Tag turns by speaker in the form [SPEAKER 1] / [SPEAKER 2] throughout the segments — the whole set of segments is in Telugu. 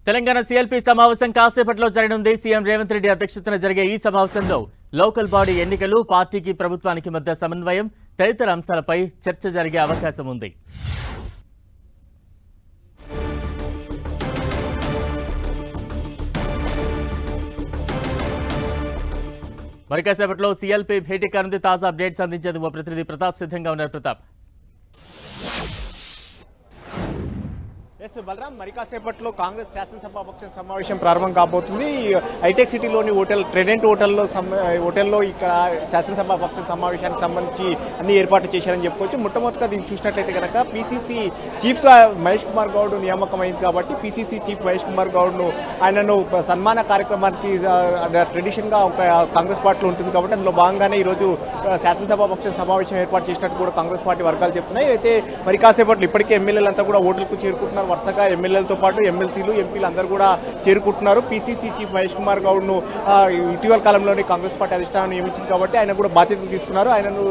[SPEAKER 1] తెలంగాణ సీఎల్పీ సమావేశం కాసేపట్లో జరగనుంది. సీఎం రేవంత్ రెడ్డి అధ్యక్షతన జరిగే ఈ సమావేశంలో లోకల్ బాడీ ఎన్నికలు, పార్టీకి ప్రభుత్వానికి మధ్య సమన్వయం తదితర అంశాలపై చర్చ జరిగే అవకాశం ఉంది. మరి కాసేపట్లో సీఎల్పీ భేటీ కానుంది. తాజా అప్డేట్స్ అందించేందుకు ప్రతినిధి ప్రతాప్ సిద్ధంగా ఉన్నారు. ప్రతాప్,
[SPEAKER 2] బలరాం, మరి కాసేపట్లో కాంగ్రెస్ శాసనసభాపక్ష సమావేశం ప్రారంభం కాబోతుంది. హైటెక్ సిటీలోని ట్రెడెంట్ హోటల్లో ఇక్కడ శాసనసభాపక్ష సమావేశానికి సంబంధించి అన్ని ఏర్పాట్లు చేశారని చెప్పుకోవచ్చు. మొట్టమొదటిగా దీన్ని చూసినట్లయితే కనుక పీసీసీ చీఫ్గా మహేష్ కుమార్ గౌడ్ నియామకం అయింది కాబట్టి పీసీసీ చీఫ్ మహేష్ కుమార్ గౌడ్ను ఆయనను సన్మాన కార్యక్రమానికి ట్రెడిషన్గా ఒక కాంగ్రెస్ పార్టీలో ఉంటుంది కాబట్టి అందులో భాగంగానే ఈరోజు శాసనసభాపక్ష సమావేశం ఏర్పాటు చేసినట్టు కూడా కాంగ్రెస్ పార్టీ వర్గాలు చెప్తున్నాయి. అయితే మరి కాసేపట్లో ఇప్పటికే ఎమ్మెల్యేలంతా కూడా ఓట్లకు చేరుకుంటున్నారు. వరుసగా ఎమ్మెల్యేలతో పాటు ఎమ్మెల్సీలు, ఎంపీలు అందరూ కూడా చేరుకుంటున్నారు. పీసీసీ చీఫ్ మహేష్ కుమార్ గౌడ్ను ఇటీవల కాలంలోనే కాంగ్రెస్ పార్టీ అధిష్టానం నియమించింది కాబట్టి ఆయన కూడా బాధ్యతలు తీసుకున్నారు. ఆయనను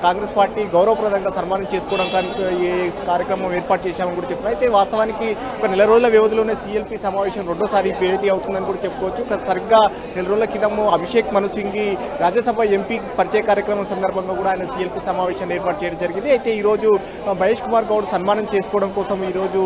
[SPEAKER 2] కాంగ్రెస్ పార్టీ గౌరవప్రదంగా సన్మానం చేసుకోవడానికి ఈ కార్యక్రమం ఏర్పాటు చేశామని కూడా చెప్పారు. అయితే వాస్తవానికి ఒక నెల రోజుల వ్యవధిలోనే సీఎల్పీ సమావేశం రెండోసారి భేటీ అవుతుందని కూడా చెప్పుకోవచ్చు. సరిగ్గా నెల రోజుల క్రితము అభిషేక్ మను సింఘి రాజ్యసభ ఎంపీ పరిచయ కార్యక్రమం సందర్భంగా కూడా ఆయన సీఎల్పీ సమావేశాన్ని ఏర్పాటు చేయడం జరిగింది. అయితే ఈరోజు మహేష్ కుమార్ గౌడ్ సన్మానం చేసుకోవడం కోసం ఈరోజు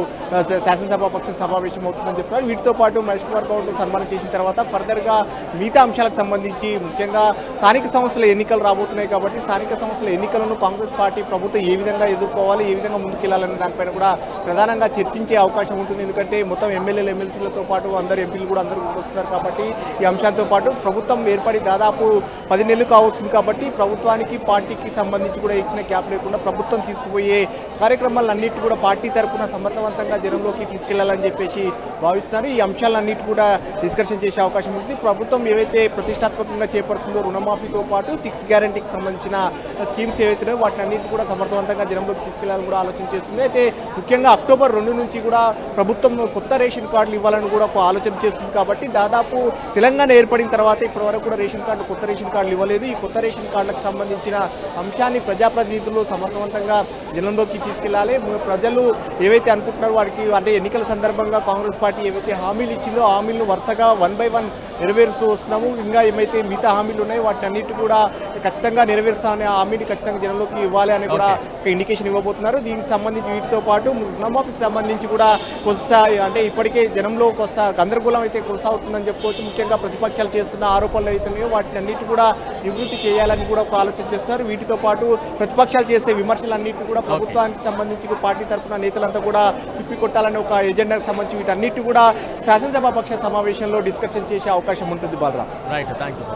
[SPEAKER 2] శాసనసభాపక్ష సమావేశం అవుతుందని చెప్పారు. వీటితో పాటు మహేష్ కుమార్ గౌడ్ సన్మానం చేసిన తర్వాత ఫర్దర్గా మిగతా అంశాలకు సంబంధించి ముఖ్యంగా స్థానిక సంస్థల ఎన్నికలు రాబోతున్నాయి కాబట్టి స్థానిక సంస్థల ఎన్నికలను కాంగ్రెస్ పార్టీ ప్రభుత్వం ఏ విధంగా ఎదుర్కోవాలి, ఏ విధంగా ముందుకెళ్లాలనే దానిపైన కూడా ప్రధానంగా చర్చించే అవకాశం ఉంటుంది. ఎందుకంటే మొత్తం ఎమ్మెల్యేలు, ఎమ్మెల్సీలతో పాటు అందరు ఎంపీలు కూడా అందరూ వస్తున్నారు కాబట్టి ఈ అంశాలతో పాటు ప్రభుత్వం ఏర్పడి దాదాపు 10 నెలలు కావస్తుంది కాబట్టి ప్రభుత్వానికి పార్టీకి సంబంధించి కూడా ఇచ్చిన గ్యాప్ లేకుండా ప్రభుత్వం తీసుకుపోయే కార్యక్రమాలన్నిటి కూడా పార్టీ తరఫున సమర్థవంతంగా జనంలోకి తీసుకెళ్లాలని చెప్పేసి భావిస్తున్నారు. ఈ అంశాలన్నిటి కూడా డిస్కషన్ చేసే అవకాశం ఉంది. ప్రభుత్వం ఏవైతే ప్రతిష్టాత్మకంగా చేపడుతుందో రుణమాఫీతో పాటు 6 గ్యారంటీకి సంబంధించిన స్కీమ్స్ ఏవైతే వాటిని అన్నింటి కూడా సమర్థవంతంగా జనంలోకి తీసుకెళ్లాలని కూడా ఆలోచన చేస్తుంది. అయితే ముఖ్యంగా అక్టోబర్ 2 నుంచి కూడా ప్రభుత్వం కొత్త రేషన్ కార్డులు ఇవ్వాలని కూడా ఒక ఆలోచన చేస్తుంది కాబట్టి దాదాపు తెలంగాణ ఏర్పడిన తర్వాత ఇప్పటి వరకు కూడా కొత్త రేషన్ కార్డులు ఇవ్వలేదు. ఈ కొత్త రేషన్ కార్డులకు సంబంధించిన అంశాన్ని ప్రజాప్రతినిధులు సమర్థవంతంగా జనంలోకి తీసుకెళ్లాలి. ప్రజలు ఏవైతే అనుకుంటున్నారో వారికి అంటే ఎన్నికల సందర్భంగా కాంగ్రెస్ పార్టీ ఏవైతే హామీలు ఇచ్చిందో ఆ హామీలను వరుసగా 1 by 1 నెరవేరుస్తూ వస్తున్నాము. ఇంకా ఏమైతే మిగతా హామీలు ఉన్నాయో వాటిని అన్నిటి కూడా ఖచ్చితంగా నెరవేరుస్తామని ఆ హామీని ఖచ్చితంగా జనంలోకి ఇవ్వాలి అని కూడా ఒక ఇండికేషన్ ఇవ్వబోతున్నారు. దీనికి సంబంధించి వీటితో పాటు రుణమాఫీకి సంబంధించి కూడా కొంత అంటే ఇప్పటికే జనంలో కొంత గందరగోళం అయితే కొనసాగుతుందని చెప్పుకోవచ్చు. ముఖ్యంగా ప్రతిపక్షాలు చేస్తున్న ఆరోపణలు అయితేనే వాటిని అన్నిటి కూడా నివృత్తి చేయాలని కూడా ఒక ఆలోచన చేస్తున్నారు. వీటితో పాటు ప్రతిపక్షాలు చేసే విమర్శలన్నింటినీ కూడా ప్రభుత్వానికి సంబంధించి పార్టీ తరఫున నేతలంతా కూడా తిప్పికొట్టాలని ఒక ఎజెండాకు సంబంధించి వీటన్నిటి కూడా శాసనసభాపక్ష సమావేశంలో డిస్కషన్ చేసే అవకాశం ఉంటుంది. Balaram,
[SPEAKER 1] right, thank you.